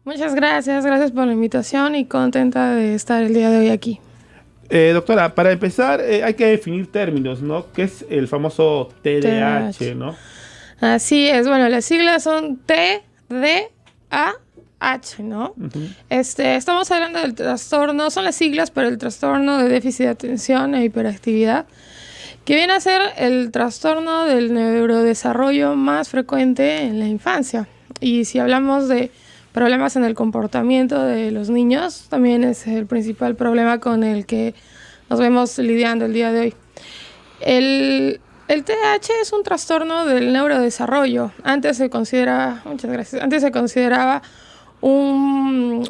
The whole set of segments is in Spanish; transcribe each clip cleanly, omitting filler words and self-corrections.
Muchas gracias por la invitación y contenta de estar el día de hoy aquí. Doctora, para empezar hay que definir términos, ¿no? ¿Qué es el famoso TDAH, ¿no? Así es, bueno, las siglas son TDAH, ¿no? Uh-huh. Estamos hablando del trastorno, son las siglas para el trastorno de déficit de atención e hiperactividad, que viene a ser el trastorno del neurodesarrollo más frecuente en la infancia. Y si hablamos de problemas en el comportamiento de los niños, también es el principal problema con el que nos vemos lidiando el día de hoy. El TDAH es un trastorno del neurodesarrollo. Antes se consideraba un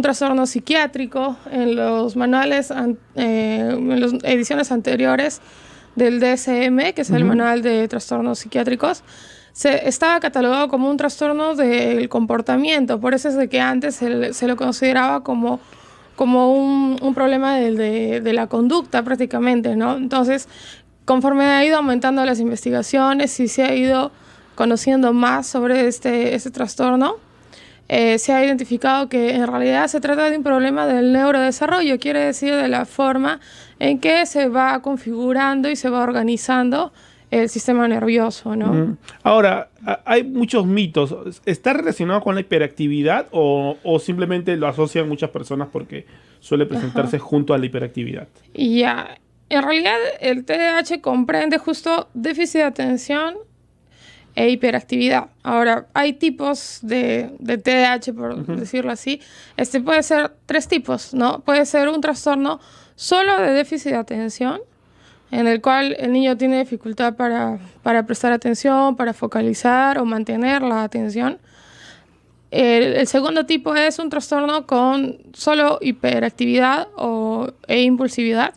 trastorno psiquiátrico. En los manuales, en las ediciones anteriores del DSM, que es el manual de trastornos psiquiátricos, estaba catalogado como un trastorno del comportamiento. Por eso es de que antes se lo consideraba como un problema de la conducta prácticamente, ¿no? Entonces, conforme ha ido aumentando las investigaciones y se ha ido conociendo más sobre este trastorno, se ha identificado que en realidad se trata de un problema del neurodesarrollo, quiere decir de la forma en que se va configurando y se va organizando el sistema nervioso, ¿no? Ahora, hay muchos mitos. ¿Está relacionado con la hiperactividad o simplemente lo asocian muchas personas porque suele presentarse junto a la hiperactividad? Ya, en realidad el TDAH comprende justo déficit de atención e hiperactividad. Ahora, hay tipos de TDAH, por decirlo así. Puede ser 3 tipos, ¿no? Puede ser un trastorno solo de déficit de atención, en el cual el niño tiene dificultad para prestar atención, para focalizar o mantener la atención. El segundo tipo es un trastorno con solo hiperactividad e impulsividad.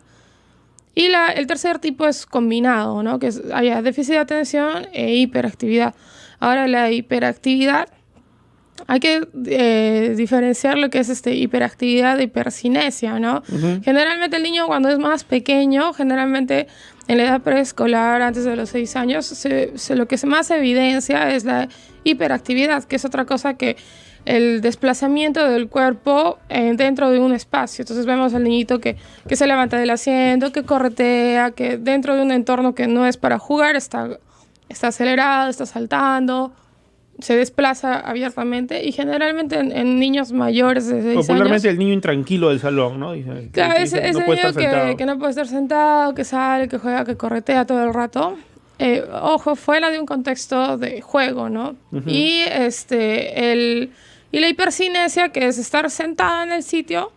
Y el tercer tipo es combinado, ¿no? Que haya déficit de atención e hiperactividad. Ahora, la hiperactividad, hay que diferenciar lo que es hiperactividad de hipercinesia, ¿no? Generalmente el niño cuando es más pequeño, generalmente en la edad preescolar, antes de los 6 años, lo que más evidencia es la hiperactividad, que es otra cosa que el desplazamiento del cuerpo dentro de un espacio. Entonces vemos al niñito que se levanta del asiento, que corretea, que dentro de un entorno que no es para jugar, está acelerado, está saltando, se desplaza abiertamente, y generalmente en niños mayores de 6 años... Popularmente el niño intranquilo del salón, ¿no? Claro, ese niño que no puede estar sentado, que sale, que juega, que corretea todo el rato. Ojo, fuera de un contexto de juego, ¿no? Y la hipercinesia, que es estar sentada en el sitio.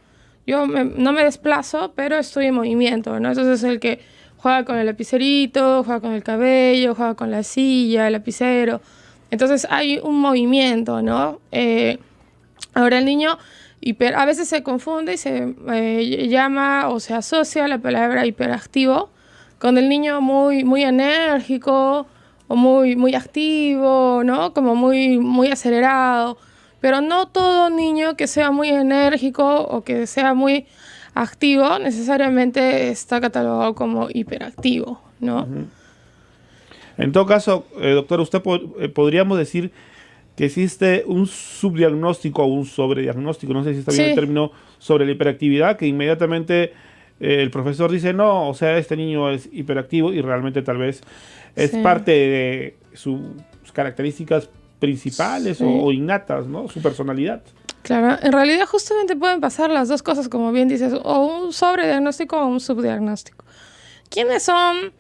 Yo no me desplazo, pero estoy en movimiento, ¿no? Entonces el que juega con el lapicerito, juega con el cabello, juega con la silla, el lapicero. Entonces hay un movimiento, ¿no? Ahora el niño a veces se confunde y se llama o se asocia la palabra hiperactivo con el niño muy, muy enérgico o muy, muy activo, ¿no? Como muy, muy acelerado. Pero no todo niño que sea muy enérgico o que sea muy activo necesariamente está catalogado como hiperactivo, ¿no? En todo caso, doctor, usted podríamos decir que existe un subdiagnóstico o un sobrediagnóstico, no sé si está bien el término, sobre la hiperactividad, que inmediatamente el profesor dice, no, o sea, este niño es hiperactivo, y realmente tal vez es parte de sus características principales o innatas, ¿no? Su personalidad. Claro, en realidad justamente pueden pasar las dos cosas, como bien dices, o un sobrediagnóstico o un subdiagnóstico. ¿Quiénes son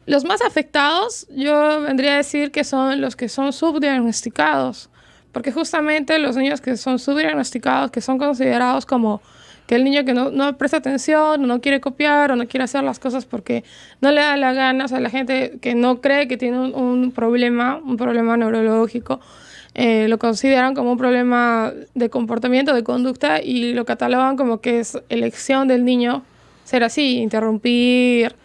los más afectados? Yo vendría a decir que son los que son subdiagnosticados, porque justamente los niños que son subdiagnosticados, que son considerados como que el niño que no presta atención, o no quiere copiar, o no quiere hacer las cosas porque no le da la gana, o sea, la gente que no cree que tiene un problema neurológico, lo consideran como un problema de comportamiento, de conducta, y lo catalogan como que es elección del niño ser así, interrumpir,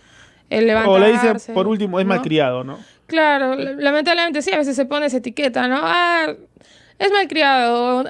levantarse. O le dicen, por último, es malcriado, ¿no? Claro, lamentablemente sí, a veces se pone esa etiqueta, ¿no? Es malcriado.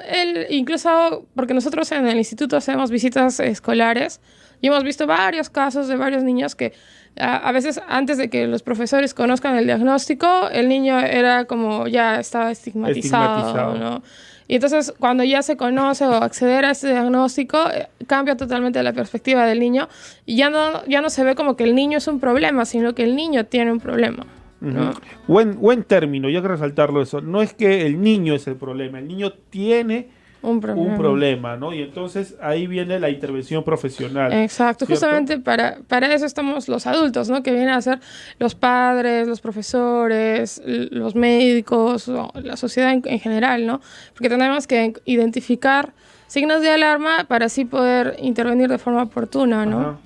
Incluso porque nosotros en el instituto hacemos visitas escolares y hemos visto varios casos de varios niños que a veces antes de que los profesores conozcan el diagnóstico, el niño era como ya estaba estigmatizado, ¿no? Y entonces, cuando ya se conoce o acceder a ese diagnóstico, cambia totalmente la perspectiva del niño y ya no se ve como que el niño es un problema, sino que el niño tiene un problema, ¿no? Buen término, y hay que resaltarlo eso. No es que el niño es el problema, el niño tiene un problema, ¿no? Y entonces ahí viene la intervención profesional. Exacto, ¿cierto? justamente para eso estamos los adultos, ¿no? Que vienen a ser los padres, los profesores, los médicos, o la sociedad en general, ¿no? Porque tenemos que identificar signos de alarma para así poder intervenir de forma oportuna, ¿no? Ajá.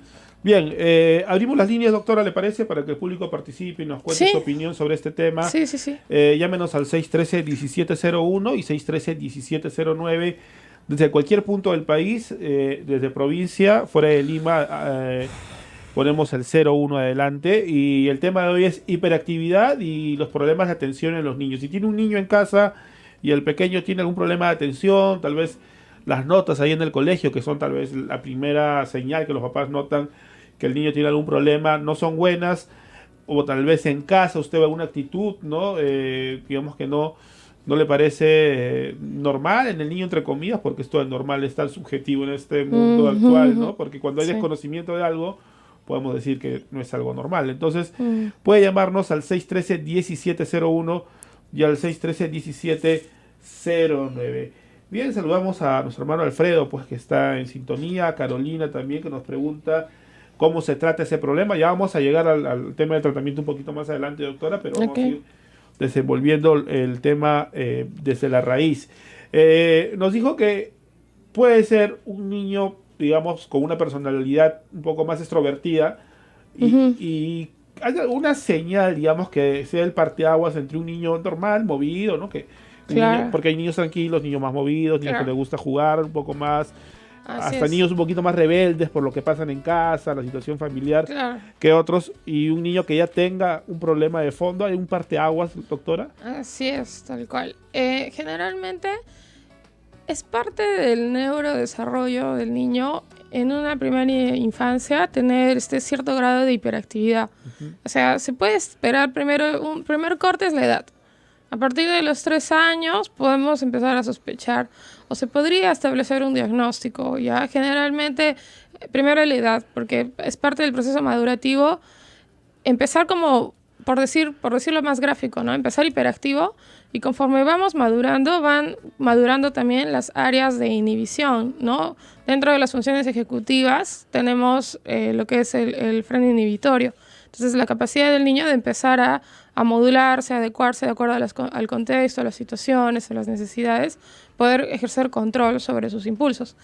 Bien, abrimos las líneas, doctora, ¿le parece? Para que el público participe y nos cuente su opinión sobre este tema. Sí. Llámenos al 613-1701 y 613-1709 desde cualquier punto del país, desde provincia, fuera de Lima, ponemos el 01 adelante. Y el tema de hoy es hiperactividad y los problemas de atención en los niños. Si tiene un niño en casa y el pequeño tiene algún problema de atención, tal vez las notas ahí en el colegio, que son tal vez la primera señal que los papás notan que el niño tiene algún problema, no son buenas, o tal vez en casa usted ve alguna actitud, ¿no? Digamos que no le parece normal en el niño, entre comillas, porque esto es normal, es tan subjetivo en este mundo actual, ¿no? Porque cuando hay desconocimiento de algo, podemos decir que no es algo normal. Entonces, puede llamarnos al 613-1701 y al 613-1709. Bien, saludamos a nuestro hermano Alfredo, pues que está en sintonía, a Carolina también, que nos pregunta cómo se trata ese problema. Ya vamos a llegar al tema del tratamiento un poquito más adelante, doctora, pero vamos a ir desenvolviendo el tema desde la raíz. Nos dijo que puede ser un niño, digamos, con una personalidad un poco más extrovertida y hay alguna señal, digamos, que sea el parteaguas entre un niño normal, movido, ¿no? Niño, porque hay niños tranquilos, niños más movidos, niños que les gusta jugar un poco más, hasta niños un poquito más rebeldes por lo que pasan en casa, la situación familiar, que otros, y un niño que ya tenga un problema de fondo. ¿Hay un parteaguas, doctora? Así es, tal cual. Generalmente es parte del neurodesarrollo del niño en una primera infancia tener cierto grado de hiperactividad. O sea, se puede esperar un primer corte es la edad. A partir de los 3 años podemos empezar a sospechar o se podría establecer un diagnóstico. Ya generalmente, primero la edad, porque es parte del proceso madurativo. Empezar como, por decirlo más gráfico, ¿no? Empezar hiperactivo y conforme vamos madurando, van madurando también las áreas de inhibición, ¿no? Dentro de las funciones ejecutivas tenemos lo que es el freno inhibitorio. Entonces, la capacidad del niño de empezar a modularse, a adecuarse de acuerdo al contexto, a las situaciones, a las necesidades, poder ejercer control sobre sus impulsos.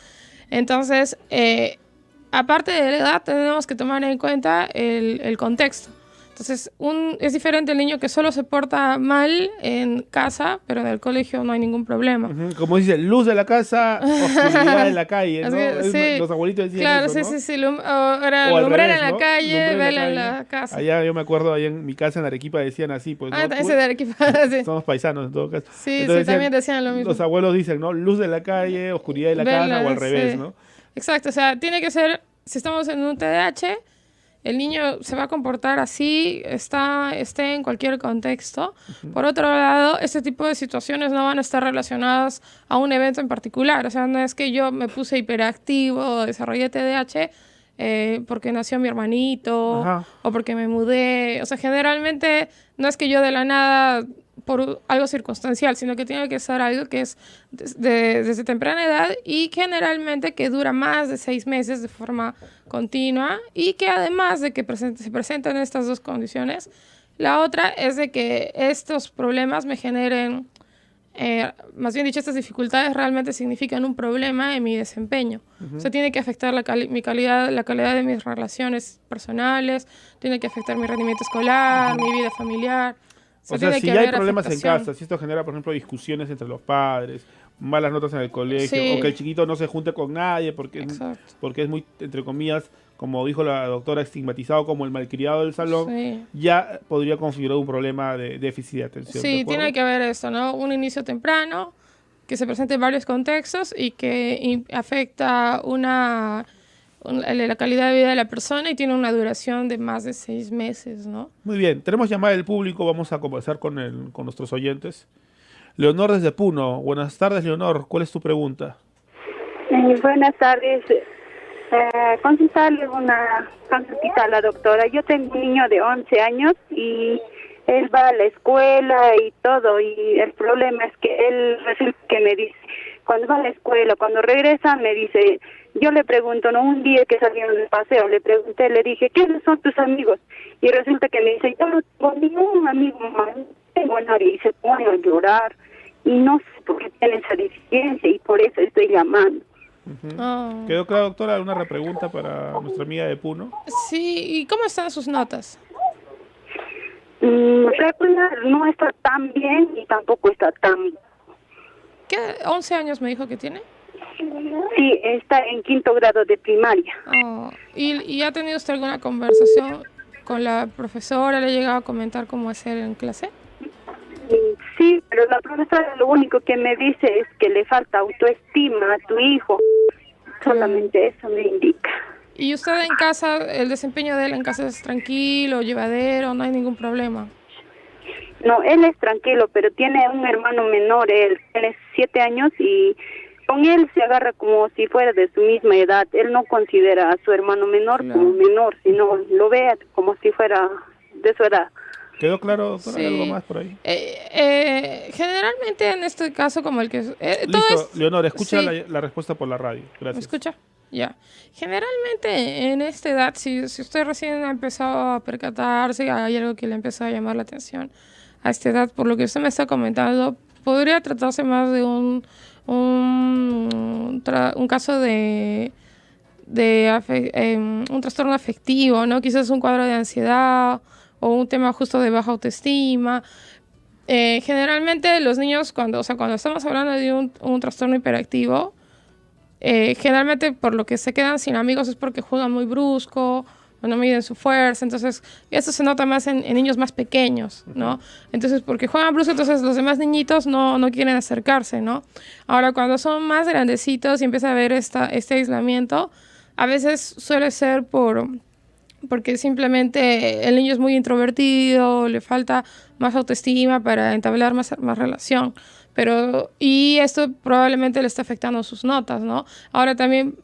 Entonces, aparte de la edad, tenemos que tomar en cuenta el contexto. Entonces, es diferente el niño que solo se porta mal en casa, pero en el colegio no hay ningún problema. Como dice, luz de la casa, oscuridad de la calle, ¿no? Los abuelitos decían eso, ¿no? Sí. Lumbrera en la calle, vela en la casa. Allá yo me acuerdo, allá en mi casa en Arequipa decían así, pues, ¿no? Ese de Arequipa, sí. Somos paisanos en todo caso. Sí, entonces, también decían lo mismo. Los abuelos dicen, ¿no? Luz de la calle, oscuridad de la casa, o al revés, ¿no? Exacto, o sea, tiene que ser, si estamos en un TDAH, el niño se va a comportar así, esté en cualquier contexto. Por otro lado, este tipo de situaciones no van a estar relacionadas a un evento en particular. O sea, no es que yo me puse hiperactivo, desarrollé TDAH porque nació mi hermanito o porque me mudé. O sea, generalmente no es que yo de la nada por algo circunstancial, sino que tiene que ser algo que es desde temprana edad y generalmente que dura más de 6 meses de forma continua y que además de que se presentan estas dos condiciones, la otra es de que estos problemas me generen, más bien dicho, estas dificultades realmente significan un problema en mi desempeño. O sea, tiene que afectar la calidad de mis relaciones personales, tiene que afectar mi rendimiento escolar, mi vida familiar. O sea, si ya hay problemas en casa, si esto genera, por ejemplo, discusiones entre los padres, malas notas en el colegio, o que el chiquito no se junte con nadie porque es muy, entre comillas, como dijo la doctora, estigmatizado como el malcriado del salón, ya podría configurar un problema de déficit de atención. Sí, tiene que haber esto, ¿no? Un inicio temprano, que se presente en varios contextos y que afecta la calidad de vida de la persona y tiene una duración de más de 6 meses, ¿no? Muy bien, tenemos llamada del público, vamos a conversar con nuestros oyentes. Leonor desde Puno. Buenas tardes, Leonor. ¿Cuál es tu pregunta? Buenas tardes. Consultarle una consultita a la doctora. Yo tengo un niño de 11 años y él va a la escuela y todo, y el problema es que él resulta que me dice, cuando va a la escuela, cuando regresa, me dice, yo le pregunto, ¿no? Un día que salieron de paseo, le pregunté, le dije, ¿quiénes son tus amigos? Y resulta que me dice, yo no tengo ningún amigo más, no tengo nadie, y se pone a llorar, y no sé por qué tiene esa deficiencia, y por eso estoy llamando. ¿Quedó claro, doctora? ¿Alguna repregunta para nuestra amiga de Puno? Sí, ¿y cómo están sus notas? Regular, no está tan bien y tampoco está tan... ¿Qué? 11 años me dijo que tiene. Sí, está en 5º grado de primaria. ¿Y ha tenido usted alguna conversación con la profesora? ¿Le ha llegado a comentar cómo es él en clase? Sí, pero la profesora lo único que me dice es que le falta autoestima a tu hijo. Solamente eso me indica. ¿Y usted en casa, el desempeño de él en casa es tranquilo, llevadero, no hay ningún problema? No, él es tranquilo, pero tiene un hermano menor, él tiene 7 años y con él se agarra como si fuera de su misma edad. Él no considera a su hermano menor como menor, sino lo ve como si fuera de su edad. ¿Quedó claro, doctora? Sí. ¿Algo más por ahí? Generalmente en este caso como el que... Listo, Leonor, escucha sí. la respuesta por la radio. Gracias. ¿Me escucha? Ya. Generalmente en esta edad, si usted recién ha empezado a percatarse, hay algo que le empezó a llamar la atención a esta edad, por lo que usted me está comentando, podría tratarse más de un caso de un trastorno afectivo, ¿no? Quizás un cuadro de ansiedad o un tema justo de baja autoestima. Generalmente los niños, cuando estamos hablando de un trastorno hiperactivo, generalmente por lo que se quedan sin amigos es porque juegan muy brusco o no miden su fuerza. Entonces eso se nota más en niños más pequeños, ¿no? Entonces porque juegan brusco, entonces los demás niñitos no quieren acercarse, ¿no? Ahora cuando son más grandecitos y empieza a haber este aislamiento, a veces suele ser porque simplemente el niño es muy introvertido, le falta más autoestima para entablar más relación. Y esto probablemente le está afectando sus notas, ¿no? Ahora también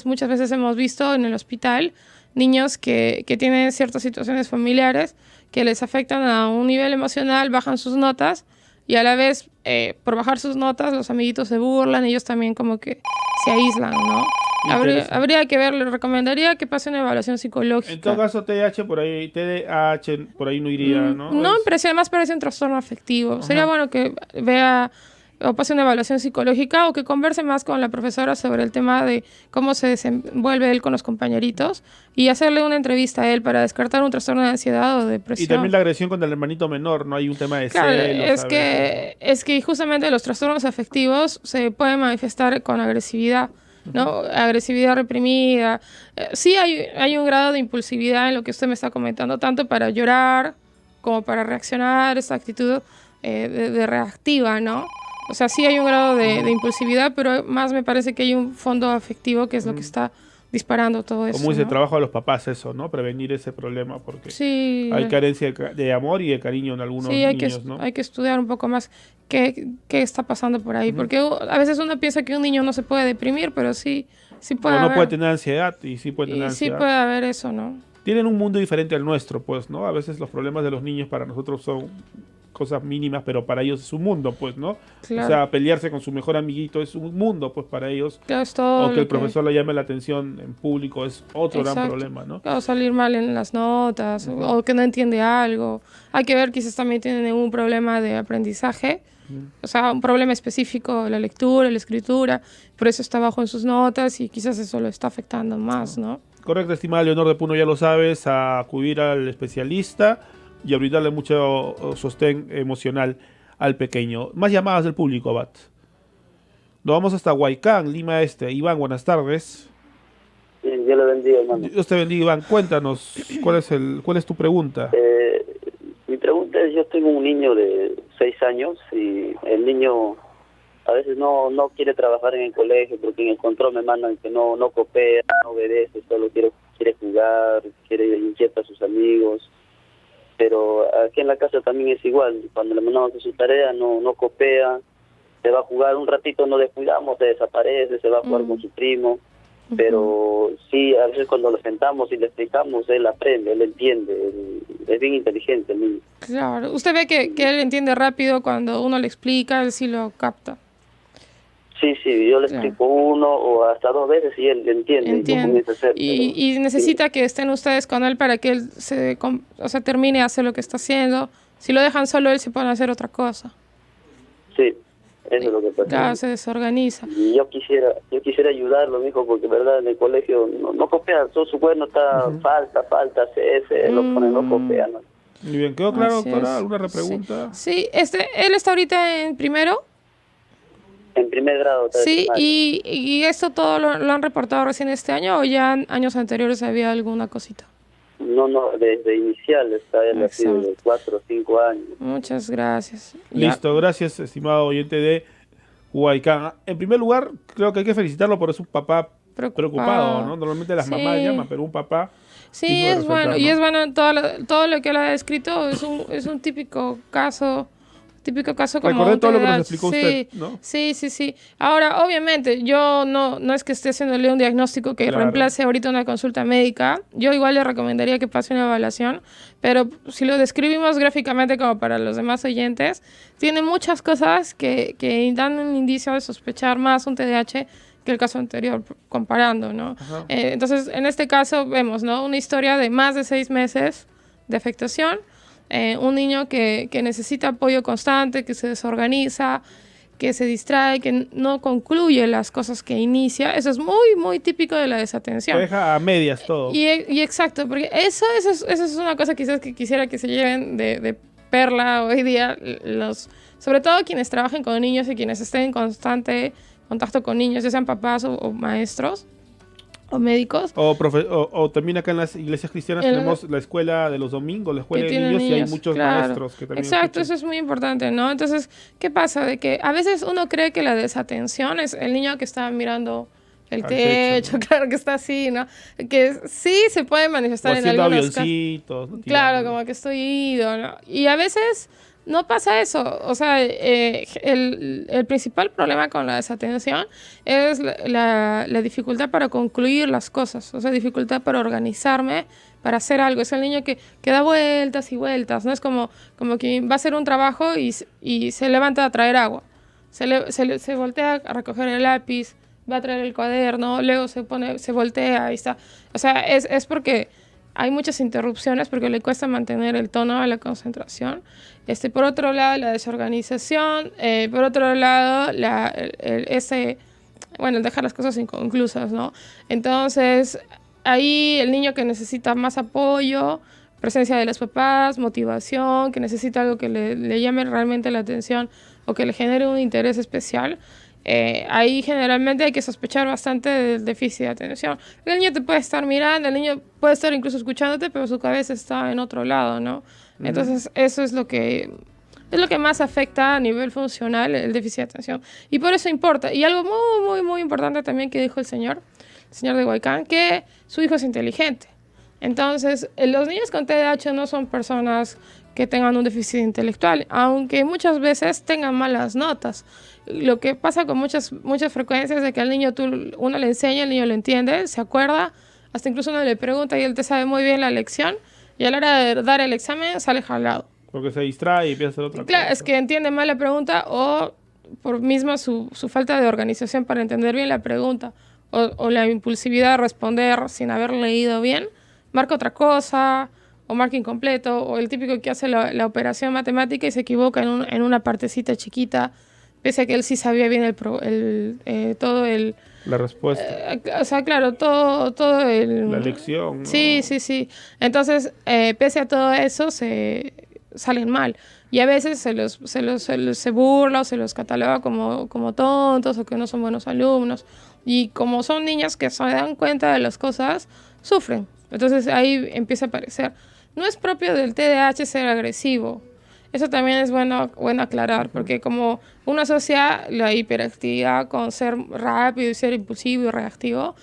muchas veces hemos visto en el hospital niños que tienen ciertas situaciones familiares que les afectan a un nivel emocional, bajan sus notas y a la vez por bajar sus notas los amiguitos se burlan, ellos también como que se aíslan, ¿no? Habría que ver, le recomendaría que pase una evaluación psicológica. En todo caso, TDAH por ahí por ahí no iría, ¿no? No, pero además parece un trastorno afectivo. Ajá. Sería bueno que vea o pase una evaluación psicológica o que converse más con la profesora sobre el tema de cómo se desenvuelve él con los compañeritos y hacerle una entrevista a él para descartar un trastorno de ansiedad o depresión. Y también la agresión contra el hermanito menor, ¿no? Hay un tema de claro, celos. Es que justamente los trastornos afectivos se pueden manifestar con agresividad, ¿no? Agresividad reprimida. Sí hay un grado de impulsividad en lo que usted me está comentando, tanto para llorar como para reaccionar, esa actitud de reactiva, ¿no? O sea, sí hay un grado de impulsividad, pero más me parece que hay un fondo afectivo que es lo que está disparando todo eso. Como dice, ¿no? trabajo a los papás eso, ¿no? Prevenir ese problema porque sí, hay carencia de amor y de cariño en algunos niños, ¿no? Hay que estudiar un poco más qué está pasando por ahí, porque a veces uno piensa que un niño no se puede deprimir, pero sí puede haber. No puede tener ansiedad y sí puede tener ansiedad. Sí puede haber eso, ¿no? Tienen un mundo diferente al nuestro, pues, ¿no? A veces los problemas de los niños para nosotros son cosas mínimas, pero para ellos es un mundo, pues, ¿no? Claro. O sea, pelearse con su mejor amiguito es un mundo, pues, para ellos. Claro, es todo o que el profesor le llame la atención en público es otro gran problema, ¿no? Claro, salir mal en las notas, o que no entiende algo. Hay que ver, quizás también tienen un problema de aprendizaje, o sea, un problema específico de la lectura, la escritura, por eso está bajo en sus notas y quizás eso lo está afectando más, ¿no? Correcto, estimada Leonor de Puno, ya lo sabes, a acudir al especialista y a brindarle mucho sostén emocional al pequeño. Más llamadas del público, Abad. Nos vamos hasta Huaycán, Lima Este. Iván, buenas tardes. Dios le bendiga, hermano. Dios te bendiga, Iván. Cuéntanos, ¿cuál es tu pregunta? Mi pregunta es, yo tengo un niño de 6 años y el niño a veces no quiere trabajar en el colegio porque en el control me mandan que no coopera, no obedece, solo quiere jugar, quiere inquieta a sus amigos. pero aquí en la casa también es igual. Cuando le mandamos a su tarea no copia, se va a jugar un ratito, no descuidamos, se desaparece, se va a jugar con su primo, pero sí, a veces cuando lo sentamos y le explicamos, él aprende, él entiende, es bien inteligente el niño. Claro, usted ve que él entiende rápido cuando uno le explica, él sí lo capta. Sí, yo le explico uno o hasta 2 veces y él entiende. Entiende. Y necesita que estén ustedes con él para que él termine de hacer lo que está haciendo. Si lo dejan solo, él se pone a hacer otra cosa. Sí, eso es lo que pasa. Claro, se desorganiza. Y yo quisiera ayudarlo, mijo, porque verdad en el colegio no copia, todo su cuaderno está falta, CS, lo pone, no copia, ¿no? Muy bien, ¿quedó claro, Así doctora? es. ¿Alguna repregunta? Sí, él está ahorita en primero. En primer grado. Sí, y esto todo lo han reportado recién este año o ya en años anteriores había alguna cosita. No, desde inicial está él así de 4 o 5 años. Muchas gracias. Ya. Listo, gracias, estimado oyente de Huaycán. En primer lugar, creo que hay que felicitarlo por su papá preocupado, ¿no? Normalmente las mamás llaman, pero un papá... Sí, es bueno, ¿no? Y es bueno todo lo que él ha descrito, es un típico caso como recordé todo lo que nos TDAH. explicó usted, ¿no? Sí. Ahora, obviamente, yo no es que esté haciéndole un diagnóstico que reemplace ahorita una consulta médica. Yo igual le recomendaría que pase una evaluación, pero si lo describimos gráficamente como para los demás oyentes, tiene muchas cosas que dan un indicio de sospechar más un TDAH que el caso anterior, comparando, ¿no? Entonces, en este caso vemos, ¿no? Una historia de más de 6 meses de afectación. Un niño que necesita apoyo constante, que se desorganiza, que se distrae, que no concluye las cosas que inicia. Eso es muy, muy típico de la desatención. Se deja a medias todo. Y exacto, porque eso es una cosa quizás que quisiera que se lleven de perla hoy día, sobre todo quienes trabajen con niños y quienes estén en constante contacto con niños, ya sean papás o maestros o médicos. O también acá en las iglesias cristianas tenemos la escuela de los domingos, la escuela de niños, y hay muchos maestros que también Exacto, escuchan. eso es muy importante, ¿no? Entonces, ¿qué pasa? De que a veces uno cree que la desatención es el niño que está mirando el techo, ¿no? Claro que está así, ¿no? Que sí se puede manifestar en algunos casos. Avioncitos, ¿no? Claro, como que estoy ido, ¿no? Y a veces no pasa eso. O sea, el principal problema con la desatención es la dificultad para concluir las cosas. O sea, dificultad para organizarme, para hacer algo. Es el niño que da vueltas y vueltas, ¿no? Es como que va a hacer un trabajo y se levanta a traer agua. Se voltea a recoger el lápiz, va a traer el cuaderno, luego se voltea y está. O sea, es porque hay muchas interrupciones porque le cuesta mantener el tono a la concentración. Por otro lado, la desorganización. Por otro lado, el dejar las cosas inconclusas, ¿no? Entonces, ahí el niño que necesita más apoyo, presencia de los papás, motivación, que necesita algo que le llame realmente la atención o que le genere un interés especial, ahí generalmente hay que sospechar bastante del déficit de atención. El niño te puede estar mirando, el niño puede estar incluso escuchándote, pero su cabeza está en otro lado, ¿no? Entonces, eso es lo que más afecta a nivel funcional, el déficit de atención. Y por eso importa. Y algo muy, muy, muy importante también que dijo el señor de Huaycán, que su hijo es inteligente. Entonces, los niños con TDAH no son personas que tengan un déficit intelectual, aunque muchas veces tengan malas notas. Lo que pasa con muchas frecuencias es de que al niño uno le enseña, el niño lo entiende, se acuerda, hasta incluso uno le pregunta y él te sabe muy bien la lección, y a la hora de dar el examen sale jalado. Porque se distrae y empieza a hacer otra cosa. Claro, es que entiende mal la pregunta o por misma su falta de organización para entender bien la pregunta o la impulsividad de responder sin haber leído bien, marca otra cosa o marca incompleto, o el típico que hace la operación matemática y se equivoca en una partecita chiquita, pese a que él sí sabía bien la respuesta. O sea, claro, todo la lección, ¿no? Sí. Entonces, pese a todo eso, salen mal. Y a veces se burla o se los cataloga como tontos o que no son buenos alumnos. Y como son niños que se dan cuenta de las cosas, sufren. Entonces, ahí empieza a aparecer. No es propio del TDAH ser agresivo. Eso también es bueno aclarar, porque como uno asocia la hiperactividad con ser rápido y ser impulsivo y reactivo,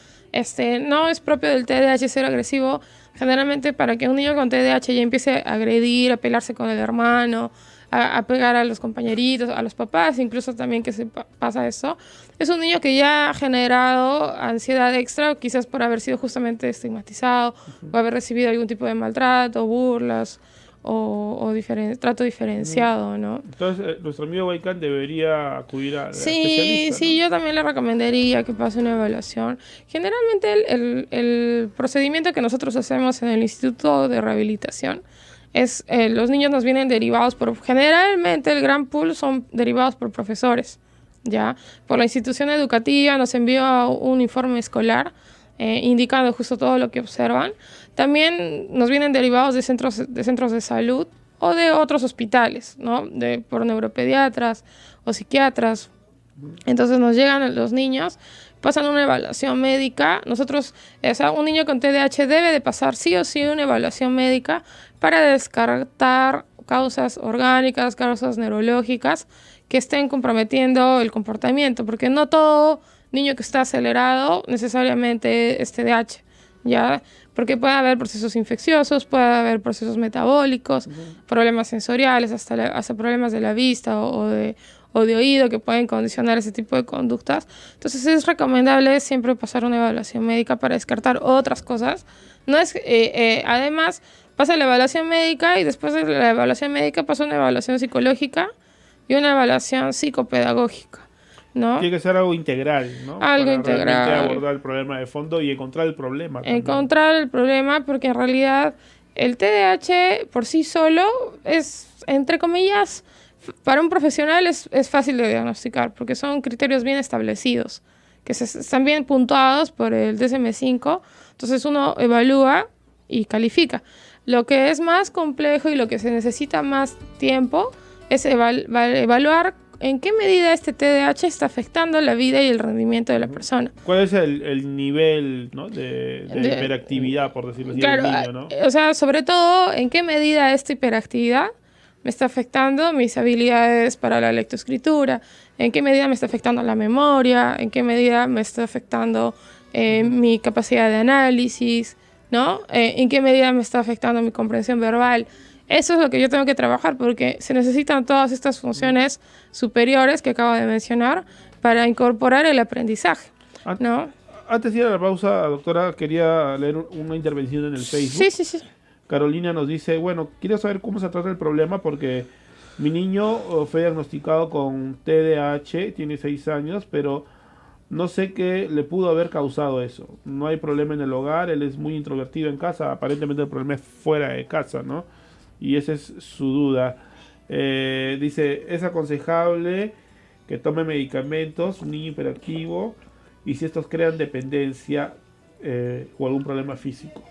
no es propio del TDAH ser agresivo, Generalmente para que un niño con TDAH ya empiece a agredir, a pelearse con el hermano, a pegar a los compañeritos, a los papás, incluso también que se pasa eso, es un niño que ya ha generado ansiedad extra, quizás por haber sido justamente estigmatizado o haber recibido algún tipo de maltrato, burlas o trato diferenciado, ¿no? Entonces, nuestro amigo Baikán debería acudir a la Sí, especialista, sí, ¿no? yo también le recomendaría que pase una evaluación. Generalmente el procedimiento que nosotros hacemos en el Instituto de Rehabilitación es, los niños nos vienen derivados generalmente el gran pool son derivados por profesores, ¿ya? Por la institución educativa nos envía un informe escolar indicando justo todo lo que observan. También nos vienen derivados de centros de salud o de otros hospitales, ¿no? Por neuropediatras o psiquiatras. Entonces nos llegan los niños, pasan una evaluación médica. Nosotros, o sea, un niño con TDAH debe de pasar sí o sí una evaluación médica para descartar causas orgánicas, causas neurológicas que estén comprometiendo el comportamiento, porque no todo niño que está acelerado necesariamente es TDAH, ¿ya? Porque puede haber procesos infecciosos, puede haber procesos metabólicos, problemas sensoriales, hasta problemas de la vista o de oído que pueden condicionar ese tipo de conductas. Entonces es recomendable siempre pasar una evaluación médica para descartar otras cosas. No es, además, pasa la evaluación médica y después de la evaluación médica pasa una evaluación psicológica y una evaluación psicopedagógica, ¿no? Tiene que ser algo integral, ¿no? Algo para integral. realmente abordar el problema de fondo y encontrar el problema también. Encontrar el problema, porque en realidad el TDAH por sí solo es, entre comillas, para un profesional es fácil de diagnosticar, porque son criterios bien establecidos, que están bien puntuados por el DSM-5, entonces uno evalúa y califica. Lo que es más complejo y lo que se necesita más tiempo es evaluar en qué medida este TDAH está afectando la vida y el rendimiento de la persona. ¿Cuál es el nivel, ¿no? de hiperactividad, por decirlo así, Claro, del niño, ¿no? o sea, sobre todo, en qué medida esta hiperactividad me está afectando mis habilidades para la lectoescritura, en qué medida me está afectando la memoria, en qué medida me está afectando mi capacidad de análisis, ¿no? En qué medida me está afectando mi comprensión verbal. Eso es lo que yo tengo que trabajar, porque se necesitan todas estas funciones superiores que acabo de mencionar para incorporar el aprendizaje, ¿no? Antes de ir a la pausa, doctora, quería leer una intervención en el Facebook. Sí. Carolina nos dice, bueno, quiero saber cómo se trata el problema porque mi niño fue diagnosticado con TDAH, tiene 6 años, pero no sé qué le pudo haber causado eso. No hay problema en el hogar, él es muy introvertido en casa, aparentemente el problema es fuera de casa, ¿no? Y esa es su duda. Dice, es aconsejable que tome medicamentos, un niño hiperactivo, y si estos crean dependencia o algún problema físico.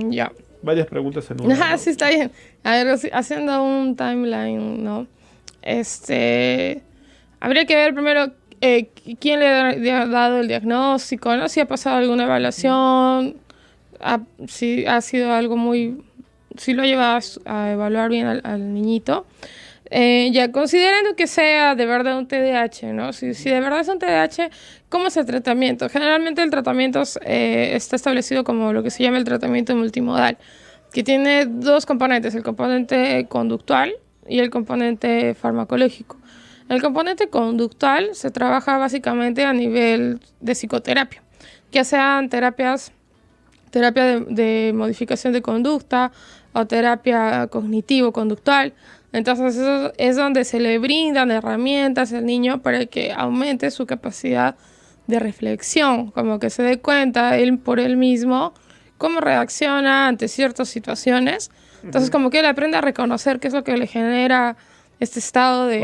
Ya. Varias preguntas en una, ¿no? Sí, está bien. A ver, haciendo un timeline, ¿no? Habría que ver primero quién le ha dado el diagnóstico, ¿no? Si ha pasado alguna evaluación, si ha sido algo si lo ha llevado a evaluar bien al niñito. Ya considerando que sea de verdad un TDAH, ¿no? Si de verdad es un TDAH, ¿cómo es el tratamiento? Generalmente el tratamiento está establecido como lo que se llama el tratamiento multimodal, que tiene dos componentes, el componente conductual y el componente farmacológico. El componente conductual se trabaja básicamente a nivel de psicoterapia, ya sean terapia de modificación de conducta o terapia cognitivo-conductual. Entonces eso es donde se le brindan herramientas al niño para que aumente su capacidad de reflexión, como que se dé cuenta él por él mismo cómo reacciona ante ciertas situaciones. Entonces como que él aprende a reconocer qué es lo que le genera este estado de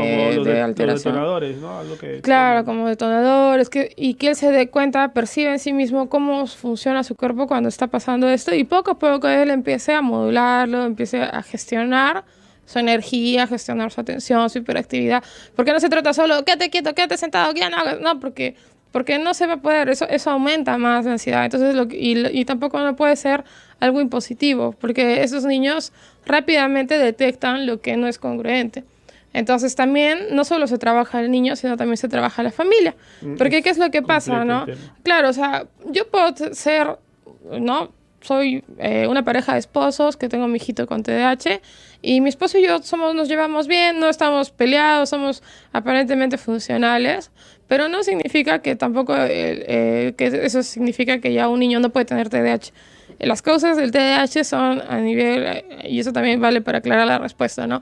alteración. Los detonadores, ¿no? Algo que Claro, como detonadores, y que él se dé cuenta, percibe en sí mismo cómo funciona su cuerpo cuando está pasando esto, y poco a poco él empiece a modularlo, empiece a gestionar su energía, gestionar su atención, su hiperactividad, porque no se trata solo, quédate quieto, quédate sentado, ya no hagas, no, porque no se va a poder, eso aumenta más la ansiedad, entonces y tampoco no puede ser algo impositivo, porque esos niños rápidamente detectan lo que no es congruente. Entonces también no solo se trabaja el niño, sino también se trabaja la familia. Porque ¿qué es lo que pasa, no? Claro, o sea, yo puedo ser, ¿no? soy una pareja de esposos que tengo mi hijito con TDAH y mi esposo y yo nos llevamos bien, no estamos peleados, somos aparentemente funcionales, pero no significa que tampoco que eso significa que ya un niño no puede tener TDAH. Las causas del TDAH son a nivel, y eso también vale para aclarar la respuesta, ¿no?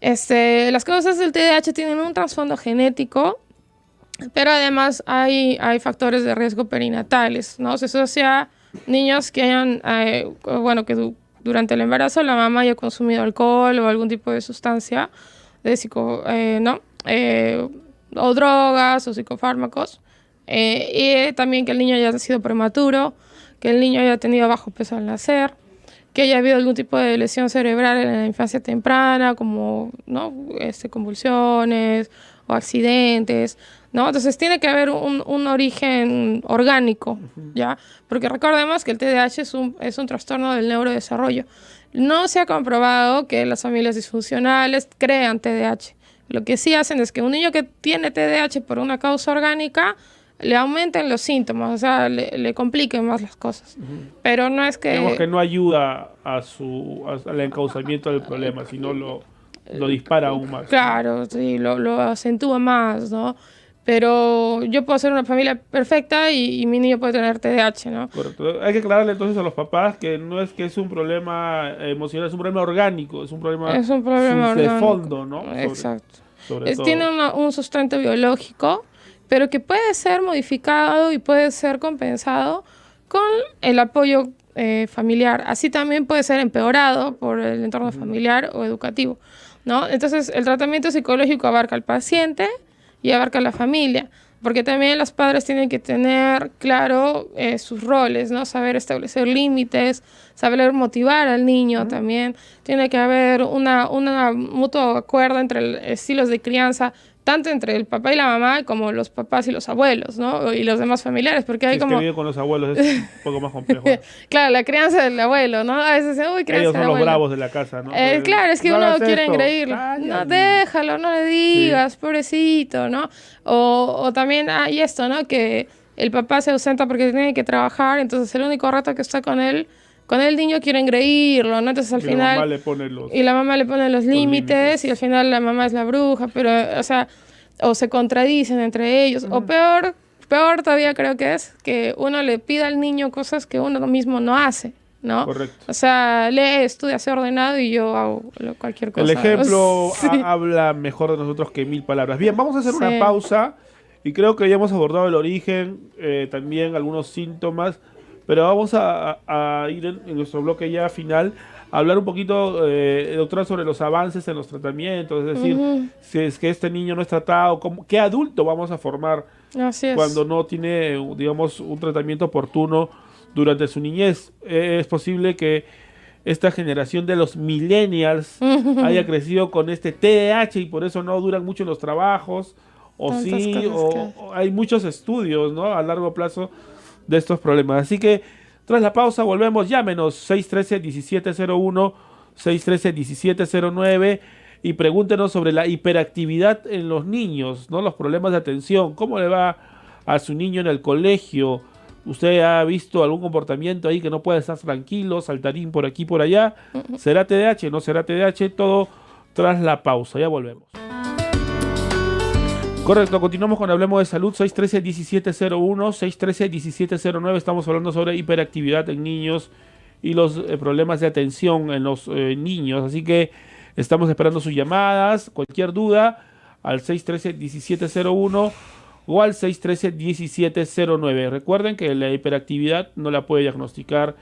Las causas del TDAH tienen un trasfondo genético, pero además hay factores de riesgo perinatales, ¿no? Se asocia niños que hayan, que durante el embarazo la mamá haya consumido alcohol o algún tipo de sustancia, o drogas o psicofármacos, y también que el niño haya sido prematuro, que el niño haya tenido bajo peso al nacer, que haya habido algún tipo de lesión cerebral en la infancia temprana, como, ¿no? Convulsiones o accidentes, ¿no? Entonces tiene que haber un origen orgánico, ¿ya? Porque recordemos que el TDAH es un trastorno del neurodesarrollo. No se ha comprobado que las familias disfuncionales crean TDAH. Lo que sí hacen es que un niño que tiene TDAH por una causa orgánica le aumenten los síntomas, o sea, le compliquen más las cosas. Pero no es que... Digamos que no ayuda al encauzamiento del problema, sino lo dispara aún más. Claro, sí, lo acentúa más, ¿no? Pero yo puedo ser una familia perfecta y mi niño puede tener TDAH, ¿no? Correcto. Hay que aclararle entonces a los papás que no es que es un problema emocional, es un problema orgánico, es un problema de fondo, ¿no? Exacto. Sobre todo. Tiene un sustento biológico, pero que puede ser modificado y puede ser compensado con el apoyo familiar. Así también puede ser empeorado por el entorno familiar o educativo, ¿no? Entonces, el tratamiento psicológico abarca al paciente y abarca a la familia, porque también los padres tienen que tener claro sus roles, ¿no? Saber establecer límites, saber motivar al niño también. Tiene que haber una mutuo acuerdo entre estilos de crianza, tanto entre el papá y la mamá como los papás y los abuelos, ¿no? Y los demás familiares, porque hay como... que vive con los abuelos es un poco más complejo. Claro, la crianza del abuelo, ¿no? A veces dicen, uy, crianza ellos son del los abuelo. bravos de la casa, ¿no? Claro, es que no uno hagas quiere esto. engreírlo. No, déjalo, no le digas, pobrecito, ¿no? O también hay esto, ¿no? Que el papá se ausenta porque tiene que trabajar, entonces el único rato que está con el niño quiere engreírlo, ¿no? Entonces al final... Y la mamá le pone los límites y al final la mamá es la bruja, pero, o sea... O se contradicen entre ellos. O peor todavía creo que es que uno le pida al niño cosas que uno mismo no hace, ¿no? Correcto. O sea, lee, estudia, sea ordenado y yo hago cualquier cosa. El ejemplo Sí. habla mejor de nosotros que 1000 palabras. Bien, vamos a hacer una pausa y creo que ya hemos abordado el origen, también algunos síntomas, pero vamos a ir en nuestro bloque ya final hablar un poquito, doctora, sobre los avances en los tratamientos, es decir, si es que este niño no es tratado, ¿qué adulto vamos a formar cuando no tiene, digamos, un tratamiento oportuno durante su niñez? Es posible que esta generación de los millennials haya crecido con este TDAH y por eso no duran mucho en los trabajos, o hay muchos estudios, ¿no?, a largo plazo de estos problemas. Así que tras la pausa volvemos, llámenos 613-1701, 613-1709 y pregúntenos sobre la hiperactividad en los niños, ¿no? Los problemas de atención, cómo le va a su niño en el colegio. ¿Usted ha visto algún comportamiento ahí que no puede estar tranquilo, saltarín por aquí, por allá? ¿Será TDAH? ¿No será TDAH? Todo tras la pausa, ya volvemos. Correcto, continuamos con Hablemos de Salud, 613-1701, 613-1709, estamos hablando sobre hiperactividad en niños y los problemas de atención en los niños, así que estamos esperando sus llamadas, cualquier duda al 613-1701 o al 613-1709. Recuerden que la hiperactividad no la puede diagnosticar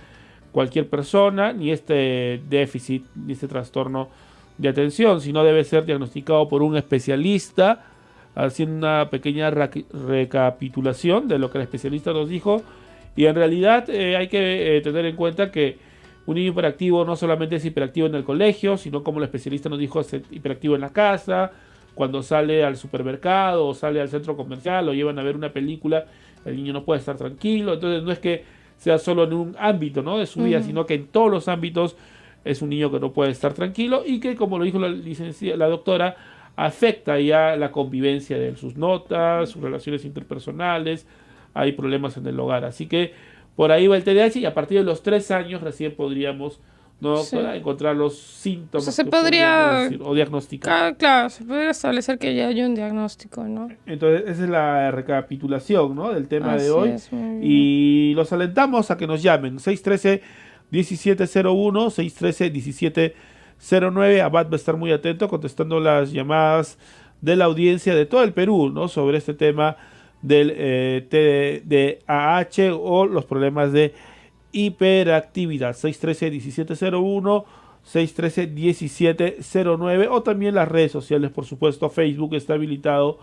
cualquier persona, ni este déficit, ni este trastorno de atención, sino debe ser diagnosticado por un especialista, haciendo una pequeña recapitulación de lo que el especialista nos dijo. Y en realidad hay que tener en cuenta que un niño hiperactivo no solamente es hiperactivo en el colegio, sino, como el especialista nos dijo, es hiperactivo en la casa, cuando sale al supermercado o sale al centro comercial o llevan a ver una película, el niño no puede estar tranquilo. Entonces no es que sea solo en un ámbito, ¿no?, de su vida, sino que en todos los ámbitos es un niño que no puede estar tranquilo y que, como lo dijo la doctora, afecta ya la convivencia de sus notas, sus relaciones interpersonales, hay problemas en el hogar. Así que por ahí va el TDAH y a partir de los 3 años recién podríamos, ¿no, Sí. doctora, encontrar los síntomas O sea, se que podría- podríamos decir, o diagnosticar. Claro, se podría establecer que ya hay un diagnóstico, ¿no? Entonces, esa es la recapitulación, ¿no?, del tema Así de hoy. es, muy bien. Y los alentamos a que nos llamen. 613-1701, 613-1709. Abad va a estar muy atento contestando las llamadas de la audiencia de todo el Perú, ¿no?, sobre este tema del TDAH o los problemas de hiperactividad. 613-1701, 613-1709, o también las redes sociales, por supuesto. Facebook está habilitado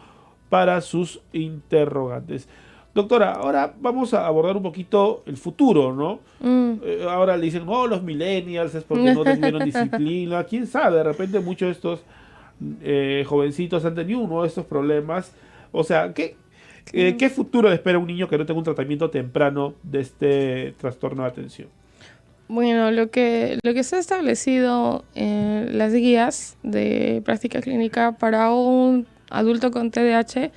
para sus interrogantes. Doctora, ahora vamos a abordar un poquito el futuro, ¿no? Ahora le dicen, no, los millennials es porque no tuvieron disciplina. ¿Quién sabe? De repente muchos de estos jovencitos han tenido uno de estos problemas. O sea, ¿qué futuro le espera a un niño que no tenga un tratamiento temprano de este trastorno de atención? Bueno, lo que se ha establecido en las guías de práctica clínica para un adulto con TDAH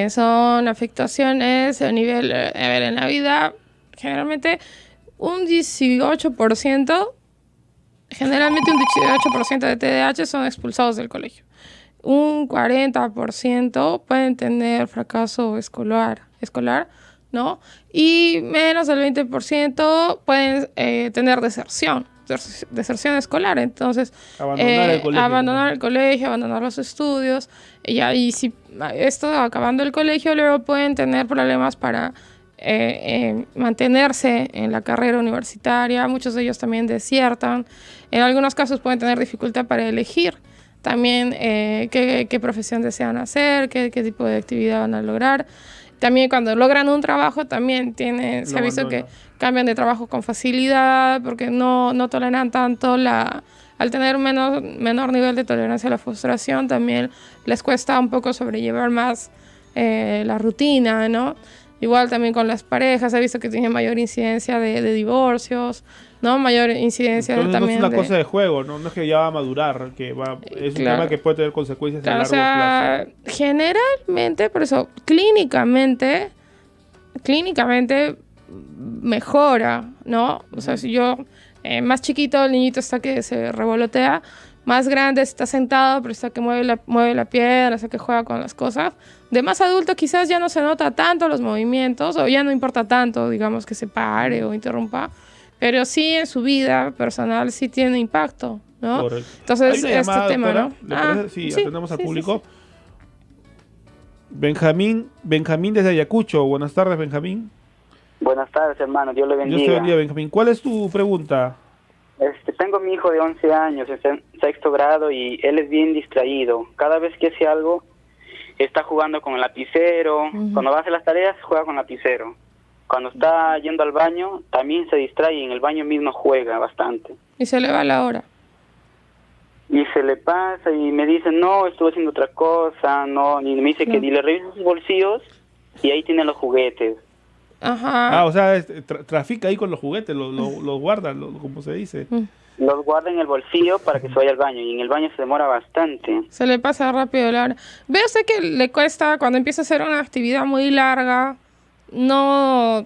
son afectaciones a nivel, a ver, en la vida, generalmente un 18%, generalmente un 18% de TDAH son expulsados del colegio. Un 40% pueden tener fracaso escolar, ¿no? Y menos del 20% pueden tener deserción escolar. Entonces, abandonar el colegio, abandonar los estudios. Y si esto acabando el colegio, luego pueden tener problemas para mantenerse en la carrera universitaria. Muchos de ellos también desiertan. En algunos casos pueden tener dificultad para elegir también qué profesión desean hacer, qué tipo de actividad van a lograr. También cuando logran un trabajo, también se ha visto que cambian de trabajo con facilidad porque no toleran tanto al tener menor nivel de tolerancia a la frustración, también les cuesta un poco sobrellevar más la rutina, ¿no? Igual también con las parejas, se ha visto que tiene mayor incidencia de divorcios, ¿no? Mayor incidencia entonces, también no es una cosa de juego, ¿no? No es que ya va a madurar, es un tema que puede tener consecuencias a largo plazo. Generalmente, por eso, clínicamente mejora, ¿no? O sea, si yo, más chiquito, el niñito está que se revolotea, más grande está sentado, pero está que mueve la piedra, está que juega con las cosas. De más adulto quizás ya no se nota tanto los movimientos, o ya no importa tanto, digamos, que se pare o interrumpa, pero sí en su vida personal sí tiene impacto, ¿no? Correcto. Entonces, Hay una este llamada, tema, doctora, ¿no? ¿le parece? Sí, atendemos al público. Sí. Benjamín desde Ayacucho. Buenas tardes, Benjamín. Buenas tardes, hermano. Dios le bendiga. Dios te bendiga, Benjamín. ¿Cuál es tu pregunta? Tengo a mi hijo de 11 años, está en 6º grado, y él es bien distraído. Cada vez que hace algo, está jugando con el lapicero. Cuando va a hacer las tareas, juega con lapicero. Cuando está yendo al baño, también se distrae y en el baño mismo juega bastante. Y se le va la hora. Y se le pasa y me dice, no, estuve haciendo otra cosa, no. Y me dice que le revisa sus bolsillos y ahí tiene los juguetes. Ajá. O sea, trafica ahí con los juguetes, los guarda, como se dice. Los guarda en el bolsillo para que se vaya al baño, y en el baño se demora bastante. Se le pasa rápido la hora. ¿Ve usted que le cuesta cuando empieza a hacer una actividad muy larga? No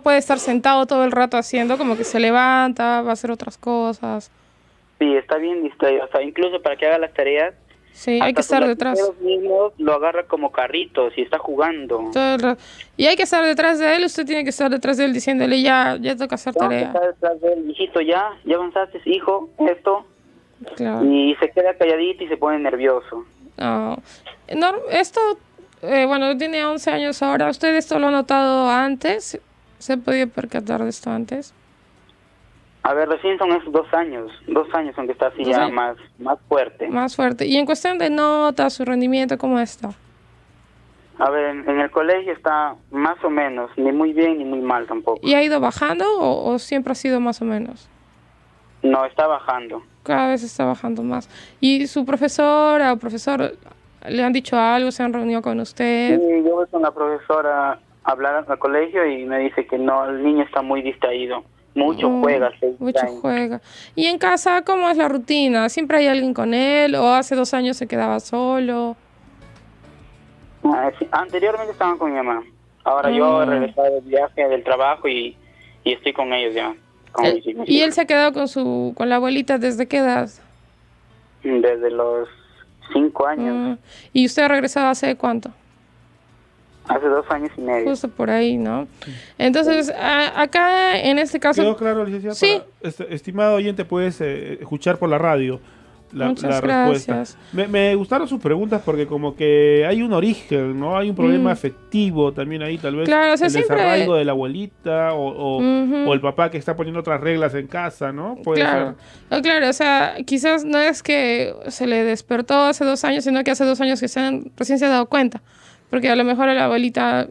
puede estar sentado todo el rato haciendo, como que se levanta, va a hacer otras cosas. Sí, está bien distraído. O sea, incluso para que haga las tareas, sí, hay que estar detrás. Mismos lo agarra como carritos y está jugando. Todo el rato. Y hay que estar detrás de él, usted tiene que estar detrás de él diciéndole, ya toca hacer tarea. Está detrás de él, hijito, ya avanzaste, hijo, esto. Claro. Y se queda calladito y se pone nervioso. Esto, bueno, tiene 11 años ahora. ¿Usted esto lo ha notado antes? ¿Se podía percatar de esto antes? A ver, recién son esos 2 años. 2 años aunque está así ya más fuerte. Más fuerte. Y en cuestión de notas, su rendimiento, ¿cómo está? A ver, en el colegio está más o menos, ni muy bien ni muy mal tampoco. ¿Y ha ido bajando o siempre ha sido más o menos? No, está bajando. Cada vez está bajando más. ¿Y su profesora o profesor le han dicho algo? ¿Se han reunido con usted? Sí, yo voy con la profesora a hablar al colegio y me dice que no, el niño está muy distraído. Mucho juega. Juega. ¿Y en casa cómo es la rutina? ¿Siempre hay alguien con él o hace 2 años se quedaba solo? Sí, anteriormente estaban con mi mamá. Ahora yo he regresado del viaje, del trabajo y estoy con ellos ya. Con mis hijos. ¿Y él se ha quedado con la abuelita desde qué edad? Desde los 5 años. ¿Y usted ha regresado hace cuánto? Hace 2 años y medio. Justo por ahí, ¿no? Entonces, acá en este caso... ¿Quedó claro, licenciada? Sí. Estimado oyente, puedes escuchar por la radio Muchas respuesta. gracias. Me gustaron sus preguntas porque como que hay un origen, ¿no? Hay un problema afectivo también ahí, tal vez. Claro, o sea, el siempre... desarraigo de la abuelita o el papá que está poniendo otras reglas en casa, ¿no? Puede Claro, ser. claro, o sea, quizás no es que se le despertó hace 2 años, sino que hace 2 años que recién se ha dado cuenta. Porque a lo mejor a la abuelita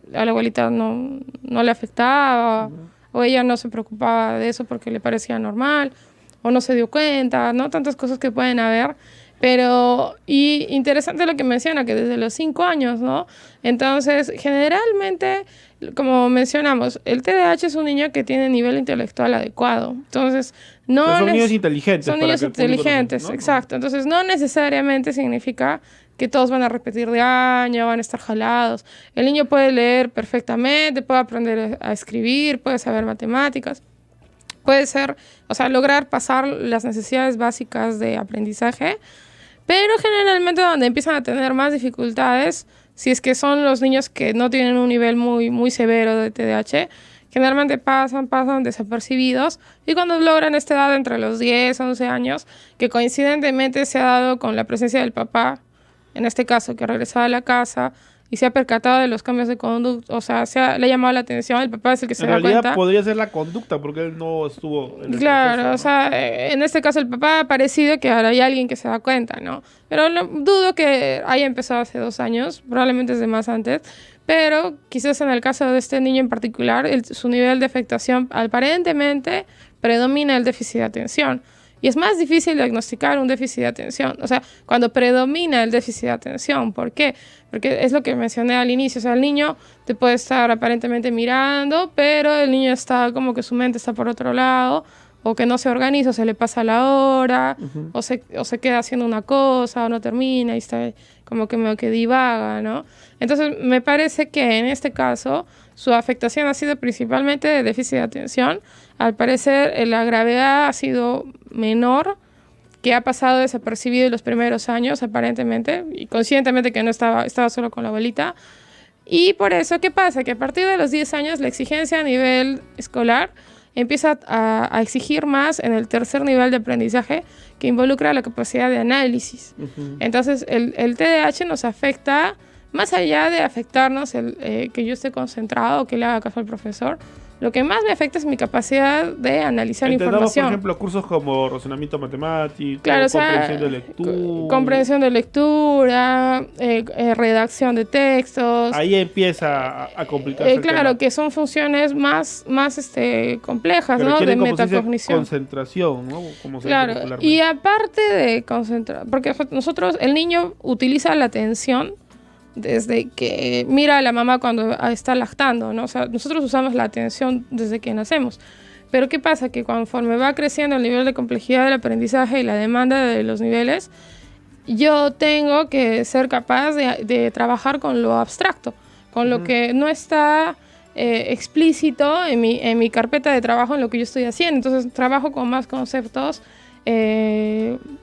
no le afectaba, o ella no se preocupaba de eso porque le parecía normal, o no se dio cuenta, ¿no? Tantas cosas que pueden haber. Pero, y interesante lo que menciona, que desde los 5 años, ¿no? Entonces, generalmente, como mencionamos, el TDAH es un niño que tiene nivel intelectual adecuado. Entonces, no... Pero son niños inteligentes. Son niños inteligentes, ¿no? Exacto. Entonces, no necesariamente significa que todos van a repetir de año, van a estar jalados. El niño puede leer perfectamente, puede aprender a escribir, puede saber matemáticas. Puede ser, o sea, lograr pasar las necesidades básicas de aprendizaje, pero generalmente donde empiezan a tener más dificultades, si es que son los niños que no tienen un nivel muy, muy severo de TDAH, generalmente pasan desapercibidos, y cuando logran esta edad entre los 10, 11 años, que coincidentemente se ha dado con la presencia del papá, en este caso que ha regresado a la casa, y se ha percatado de los cambios de conducta, o sea, le ha llamado la atención, el papá es el que se da cuenta. En realidad podría ser la conducta, porque él no estuvo en el Claro, proceso, ¿no? O sea, en este caso el papá ha parecido que ahora hay alguien que se da cuenta, ¿no? Pero dudo que haya empezado hace 2 años, probablemente desde más antes, pero quizás en el caso de este niño en particular, su nivel de afectación aparentemente predomina el déficit de atención. Y es más difícil diagnosticar un déficit de atención, o sea, cuando predomina el déficit de atención. ¿Por qué? Porque es lo que mencioné al inicio, o sea, el niño te puede estar aparentemente mirando, pero el niño está como que su mente está por otro lado, o que no se organiza, o se le pasa la hora, o se queda haciendo una cosa, o no termina, y está como que medio que divaga, ¿no? Entonces, me parece que en este caso, su afectación ha sido principalmente de déficit de atención. Al parecer, la gravedad ha sido menor, que ha pasado desapercibido en los primeros años, aparentemente, y conscientemente que no estaba solo con la abuelita. Y por eso, ¿qué pasa? Que a partir de los 10 años, la exigencia a nivel escolar empieza a exigir más en el tercer nivel de aprendizaje, que involucra la capacidad de análisis. Entonces, el TDAH nos afecta, más allá de afectarnos que yo esté concentrado o que le haga caso al profesor. Lo que más me afecta es mi capacidad de analizar información. Por ejemplo, cursos como razonamiento matemático, claro, comprensión de lectura. Comprensión de lectura, redacción de textos. Ahí empieza a complicarse el claro, tema. que son funciones más complejas, que ¿no? De como se dice, metacognición. Concentración, ¿no? Como se claro, dice popularmente. y aparte de concentrar, porque el niño utiliza la atención desde que mira a la mamá cuando está lactando, ¿no? O sea, nosotros usamos la atención desde que nacemos. Pero ¿qué pasa? Que conforme va creciendo el nivel de complejidad del aprendizaje y la demanda de los niveles, yo tengo que ser capaz de trabajar con lo abstracto, con lo que no está explícito en mi carpeta de trabajo, en lo que yo estoy haciendo. Entonces, trabajo con más conceptos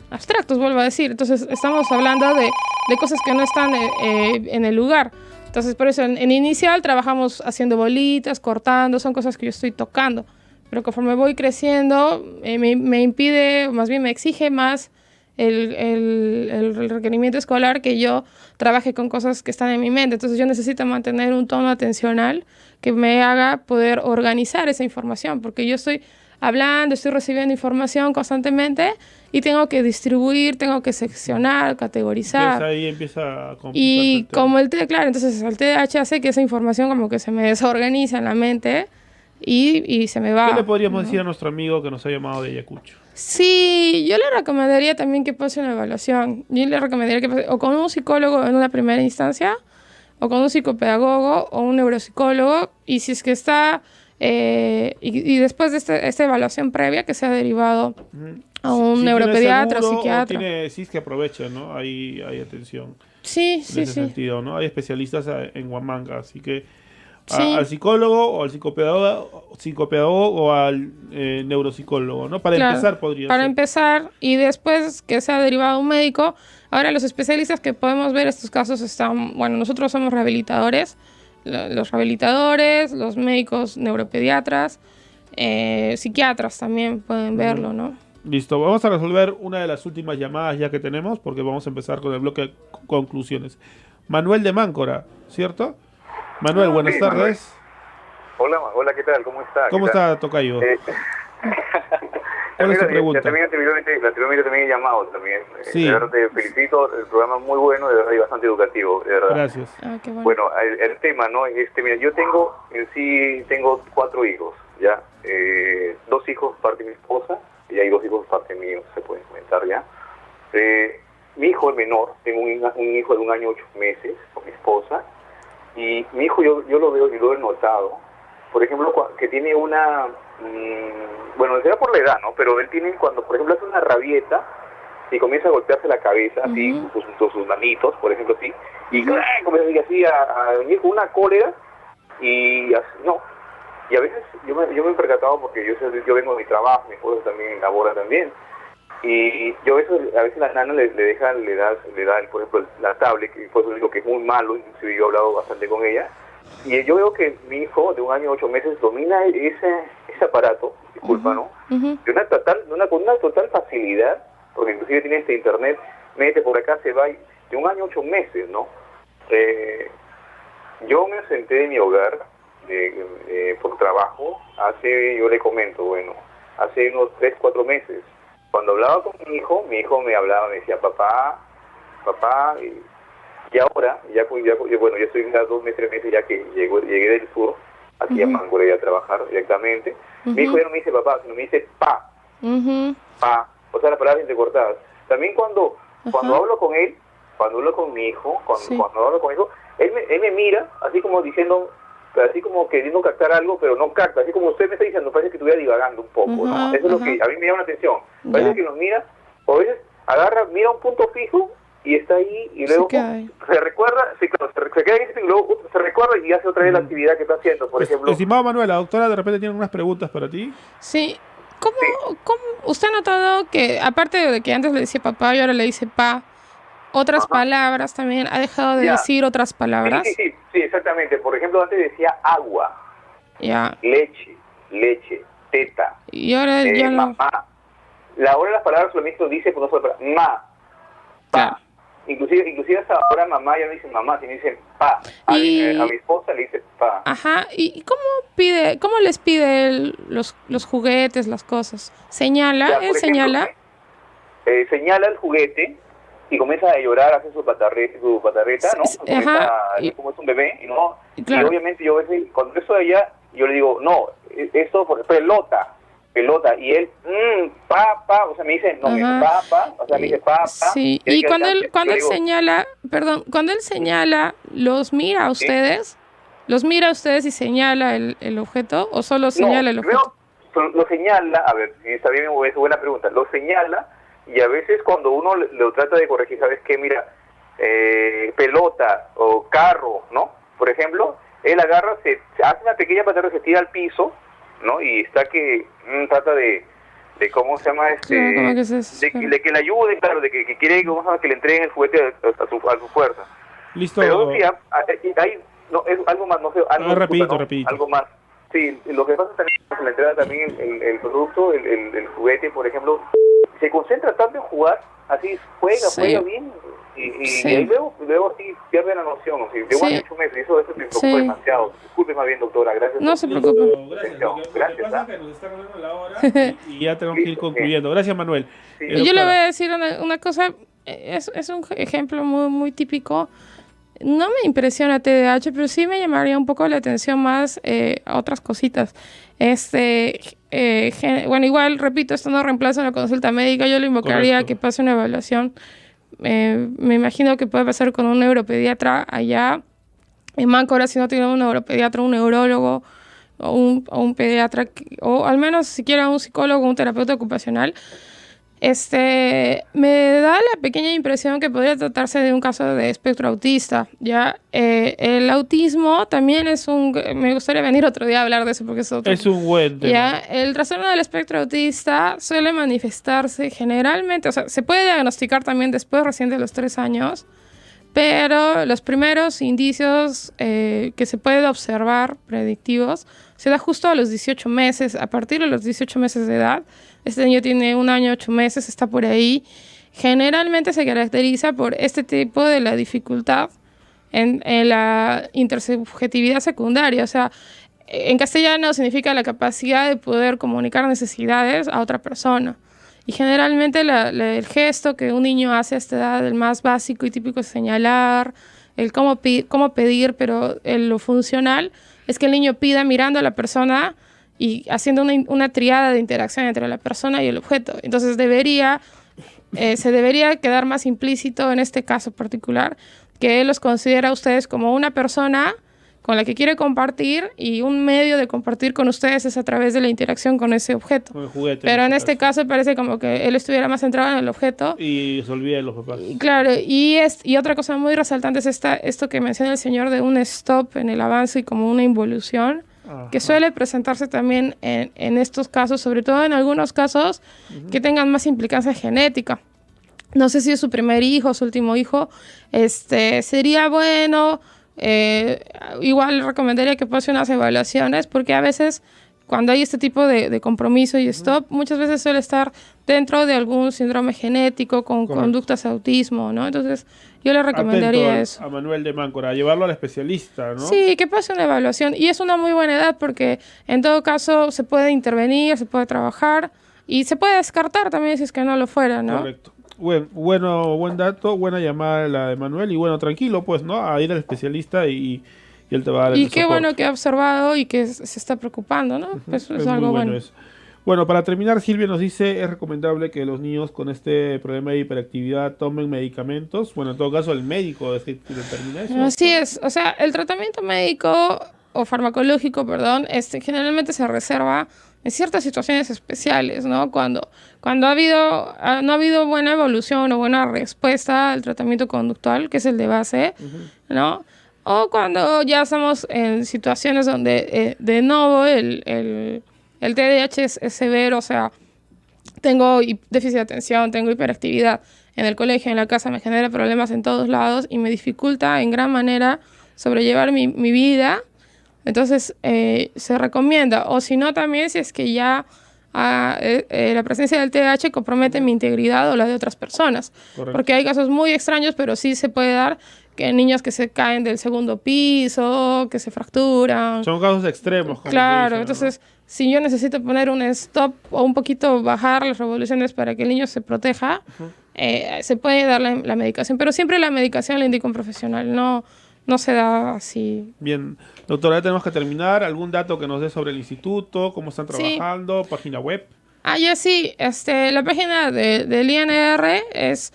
abstractos, vuelvo a decir. Entonces estamos hablando de cosas que no están en el lugar. Entonces por eso en inicial trabajamos haciendo bolitas, cortando, son cosas que yo estoy tocando, pero conforme voy creciendo me impide, más bien me exige más el requerimiento escolar que yo trabaje con cosas que están en mi mente. Entonces yo necesito mantener un tono atencional que me haga poder organizar esa información, porque yo estoy hablando, estoy recibiendo información constantemente y tengo que distribuir, tengo que seccionar, categorizar. Entonces ahí empieza a y como el TDAH, entonces el TDAH hace que esa información como que se me desorganiza en la mente y se me va. ¿Qué le podríamos decir a nuestro amigo que nos ha llamado de Ayacucho? Sí, yo le recomendaría también que pase una evaluación. Yo le recomendaría que pase o con un psicólogo en una primera instancia, o con un psicopedagogo o un neuropsicólogo, y si es que está... y después de esta evaluación previa que se ha derivado a un neuropediatra o psiquiatra. Si es que aprovecha, ¿no? Hay atención. Sí. Sentido, ¿no? Hay especialistas en Huamanga, así que Sí. al psicólogo o al psicopedagogo o al neuropsicólogo, ¿no? Para Claro, empezar podría para ser. empezar, y después que sea derivado un médico. Ahora, los especialistas que podemos ver estos casos están, bueno, nosotros somos rehabilitadores, los rehabilitadores, los médicos neuropediatras, psiquiatras también pueden verlo, ¿no? Listo, vamos a resolver una de las últimas llamadas ya que tenemos, porque vamos a empezar con el bloque de conclusiones. Manuel de Máncora, ¿cierto? Manuel, buenas Sí, tardes. Hola, ¿qué tal? ¿Cómo está? ¿Cómo está, tocayo? ¿Cuál es tu pregunta? Anteriormente también he llamado también. Sí. De verdad te felicito, el programa es muy bueno, de verdad, y bastante educativo, de verdad. Gracias. Ah, qué bueno. Bueno, el tema, ¿no? Mira, yo tengo 4 hijos, ¿ya? 2 hijos parte de mi esposa y hay 2 hijos parte mío, se puede comentar, ¿ya? Mi hijo, el menor, tengo un hijo de 1 año 8 meses con mi esposa, y mi hijo yo lo veo y lo he notado, por ejemplo, que tiene una... bueno, será por la edad, ¿no? Pero él tiene, cuando por ejemplo hace una rabieta y comienza a golpearse la cabeza, así, con sus manitos, por ejemplo, así, y comienza así a venir con una cólera, y así, no. Y a veces yo me he percatado, porque yo vengo de mi trabajo, mi esposa también labora también, y yo a veces la nana le da por ejemplo, la tablet, que por eso digo que es muy malo, inclusive yo he hablado bastante con ella, y yo veo que mi hijo de 1 año 8 meses domina ese aparato, disculpa, ¿no? Con una total facilidad, porque inclusive tiene internet, mete por acá, se va, de 1 año 8 meses, ¿no? Yo me ausenté de mi hogar por trabajo yo le comento, bueno, hace unos 3-4 meses. Cuando hablaba con mi hijo me hablaba, me decía, papá, y ahora, bueno, yo estoy ya 2 meses, 3 meses ya que llegué del sur, aquí a Máncora a trabajar directamente. Mi hijo ya no me dice papá, sino me dice pa, pa, o sea, las palabras entrecortadas. También cuando hablo con él, cuando hablo con mi hijo, cuando hablo con mi hijo, él me mira, así como diciendo, así como queriendo captar algo, pero no capta, así como usted me está diciendo, parece que estuviera divagando un poco, ¿no? Eso es lo que a mí me llama la atención. Parece que nos mira, o a veces mira un punto fijo, y está ahí, y luego se recuerda, se queda ahí, y luego se recuerda y hace otra vez la actividad que está haciendo, por ejemplo. Estimado Manuel, la doctora de repente tiene unas preguntas para ti. Sí. ¿Cómo usted ha notado que, aparte de que antes le decía papá y ahora le dice pa, otras palabras también, ha dejado de decir otras palabras? Sí, exactamente. Por ejemplo, antes decía agua, leche, teta, y ahora ya no. Mamá. Ahora las palabras solamente dice con una palabra, ma, pa. Claro. Inclusive hasta ahora mamá ya no dice mamá, sino dice pa. A mi esposa le dice pa. Ajá. ¿Y cómo les pide los juguetes, las cosas? ¿Señala? ¿Él señala? Señala el juguete y comienza a llorar, hace su patarreta, ¿no? Como es un bebé, ¿no? Claro. Y obviamente yo a veces, cuando eso de allá, yo le digo, no, esto por pelota, y él, pa, o sea, me dice, no, pa, o sea, me dice pa. Sí, y cuando él señala, cuando él señala, ¿los mira a ustedes? ¿Los mira a ustedes y señala el objeto o solo señala el objeto? Lo señala, a ver, está bien, es buena pregunta, lo señala y a veces cuando uno lo trata de corregir, ¿sabes qué? Mira, pelota o carro, ¿no? Por ejemplo, él agarra, se hace una pequeña patada, se tira al piso, ¿no? Y está que trata de ¿cómo se llama? De que le ayude, claro, de que quiere que le entreguen el juguete a su fuerza. Listo. Pero sí, hay es algo más, no sé, repito. algo más. Sí, lo que pasa también es que le entrega también el producto, el juguete, por ejemplo, se concentra tanto en jugar, así juega bien, y ahí luego sí pierde la noción, o sea, de 1 año 8 meses, eso me preocupa demasiado. Disculpe más bien, doctora, gracias. No se preocupe. Gracias. Lo que pasa es que nos está ganando la hora y ya tenemos que ir concluyendo. Gracias, Manuel. Yo le voy a decir una cosa, es un ejemplo muy, muy típico. No me impresiona TDAH, pero sí me llamaría un poco la atención más a otras cositas. Bueno, igual, repito, esto no reemplaza una consulta médica. Yo le invocaría a que pase una evaluación. Me imagino que puede pasar con un neuropediatra allá en Máncora, si no tiene un neuropediatra, un neurólogo o un pediatra, o al menos siquiera un psicólogo, un terapeuta ocupacional. Me da la pequeña impresión que podría tratarse de un caso de espectro autista, ¿ya? El autismo también es me gustaría venir otro día a hablar de eso porque es otro. Es un buen tema. ¿Ya? El trastorno del espectro autista suele manifestarse generalmente, o sea, se puede diagnosticar también después recién de los 3 años, pero los primeros indicios que se puede observar, predictivos, se da justo a los 18 meses. A partir de los 18 meses de edad, este niño tiene 1 año, 8 meses, está por ahí. Generalmente se caracteriza por este tipo de la dificultad en la intersubjetividad secundaria. O sea, en castellano significa la capacidad de poder comunicar necesidades a otra persona. Y generalmente el gesto que un niño hace a esta edad, el más básico y típico es señalar, el cómo pedir, pero lo funcional es que el niño pida mirando a la persona y haciendo una triada de interacción entre la persona y el objeto. Entonces se debería quedar más implícito en este caso particular que él los considera a ustedes como una persona con la que quiere compartir y un medio de compartir con ustedes es a través de la interacción con ese objeto. Con el juguete. Pero en este caso parece como que él estuviera más centrado en el objeto. Y se olvida de los papás. Claro, y otra cosa muy resaltante es esto que menciona el señor de un stop en el avance y como una involución, que suele presentarse también en estos casos, sobre todo en algunos casos que tengan más implicancia genética. No sé si es su primer hijo, su último hijo, sería bueno... igual recomendaría que pase unas evaluaciones porque a veces cuando hay este tipo de compromiso y stop, muchas veces suele estar dentro de algún síndrome genético con conductas de autismo, ¿no? Entonces yo le recomendaría eso. A Manuel de Máncora, a llevarlo al especialista, ¿no? Sí, que pase una evaluación y es una muy buena edad porque en todo caso se puede intervenir, se puede trabajar y se puede descartar también si es que no lo fuera, ¿no? Correcto. Buen dato, buena llamada la de Manuel y bueno, tranquilo pues, ¿no? A ir al especialista y él te va a dar el Y qué soporte. bueno que ha observado y que se está preocupando, ¿no? Pues es algo muy bueno. eso. Bueno, para terminar, Silvia nos dice, es recomendable que los niños con este problema de hiperactividad tomen medicamentos. Bueno, en todo caso, el médico determina eso. Así es, o sea, el tratamiento médico o farmacológico, perdón, generalmente se reserva en ciertas situaciones especiales, ¿no? Cuando no ha habido buena evolución o buena respuesta al tratamiento conductual, que es el de base, ¿no? O cuando ya estamos en situaciones donde de nuevo el TDAH es severo, o sea, tengo déficit de atención, tengo hiperactividad en el colegio, en la casa, me genera problemas en todos lados y me dificulta en gran manera sobrellevar mi vida. Entonces se recomienda, o si no también si es que ya la presencia del TDAH compromete mi integridad o la de otras personas. Correcto. Porque hay casos muy extraños, pero sí se puede dar que niños que se caen del 2º piso, que se fracturan. Son casos extremos. Claro, dicen, entonces si yo necesito poner un stop o un poquito bajar las revoluciones para que el niño se proteja, se puede dar la medicación, pero siempre la medicación la indica un profesional, no se da así. Bien, doctora, ya tenemos que terminar. ¿Algún dato que nos dé sobre el instituto? ¿Cómo están trabajando? Sí. ¿Página web? Ya sí. La página del INR es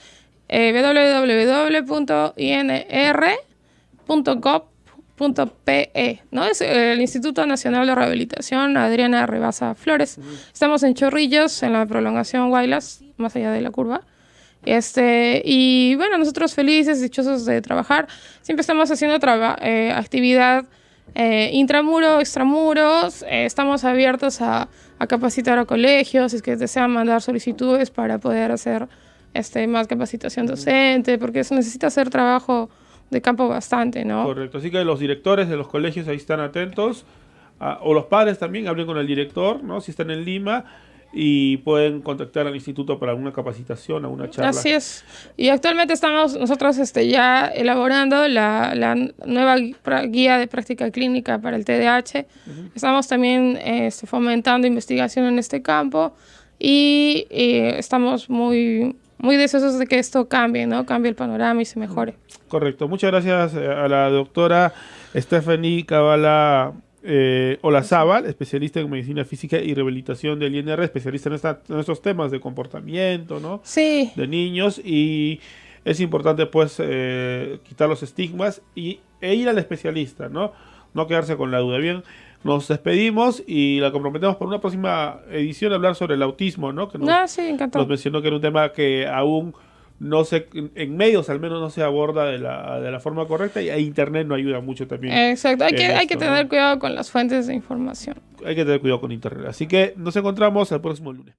www.inr.gov.pe, ¿no? Es el Instituto Nacional de Rehabilitación Adriana Rebasa Flores. Estamos en Chorrillos, en la prolongación Guaylas, más allá de la curva. Y bueno, nosotros felices, dichosos de trabajar. Siempre estamos haciendo actividad intramuro, extramuros. Estamos abiertos a capacitar a colegios, si es que desean mandar solicitudes para poder hacer más capacitación docente, porque se necesita hacer trabajo de campo bastante, ¿no? Correcto, así que los directores de los colegios ahí están atentos, o los padres también, hablen con el director, ¿no? Si están en Lima, y pueden contactar al instituto para alguna capacitación, alguna charla. Así es. Y actualmente estamos nosotros ya elaborando la nueva guía de práctica clínica para el TDAH. Estamos también fomentando investigación en este campo y estamos muy deseosos de que esto cambie, ¿no? Cambie el panorama y se mejore. Correcto. Muchas gracias a la doctora Stephanie Cabala Olazábal, especialista en medicina física y rehabilitación del INR, especialista en estos temas de comportamiento, ¿no? Sí. De niños, y es importante pues quitar los estigmas e ir al especialista, ¿no? No quedarse con la duda. Bien, nos despedimos y la comprometemos por una próxima edición a hablar sobre el autismo, ¿no? Que Sí, encantado. nos mencionó que era un tema que aún no se, en medios al menos no se aborda de la forma correcta, y a Internet no ayuda mucho también. Exacto, hay en que esto, tener ¿no? cuidado con las fuentes de información. Hay que tener cuidado con Internet. Así que nos encontramos el próximo lunes.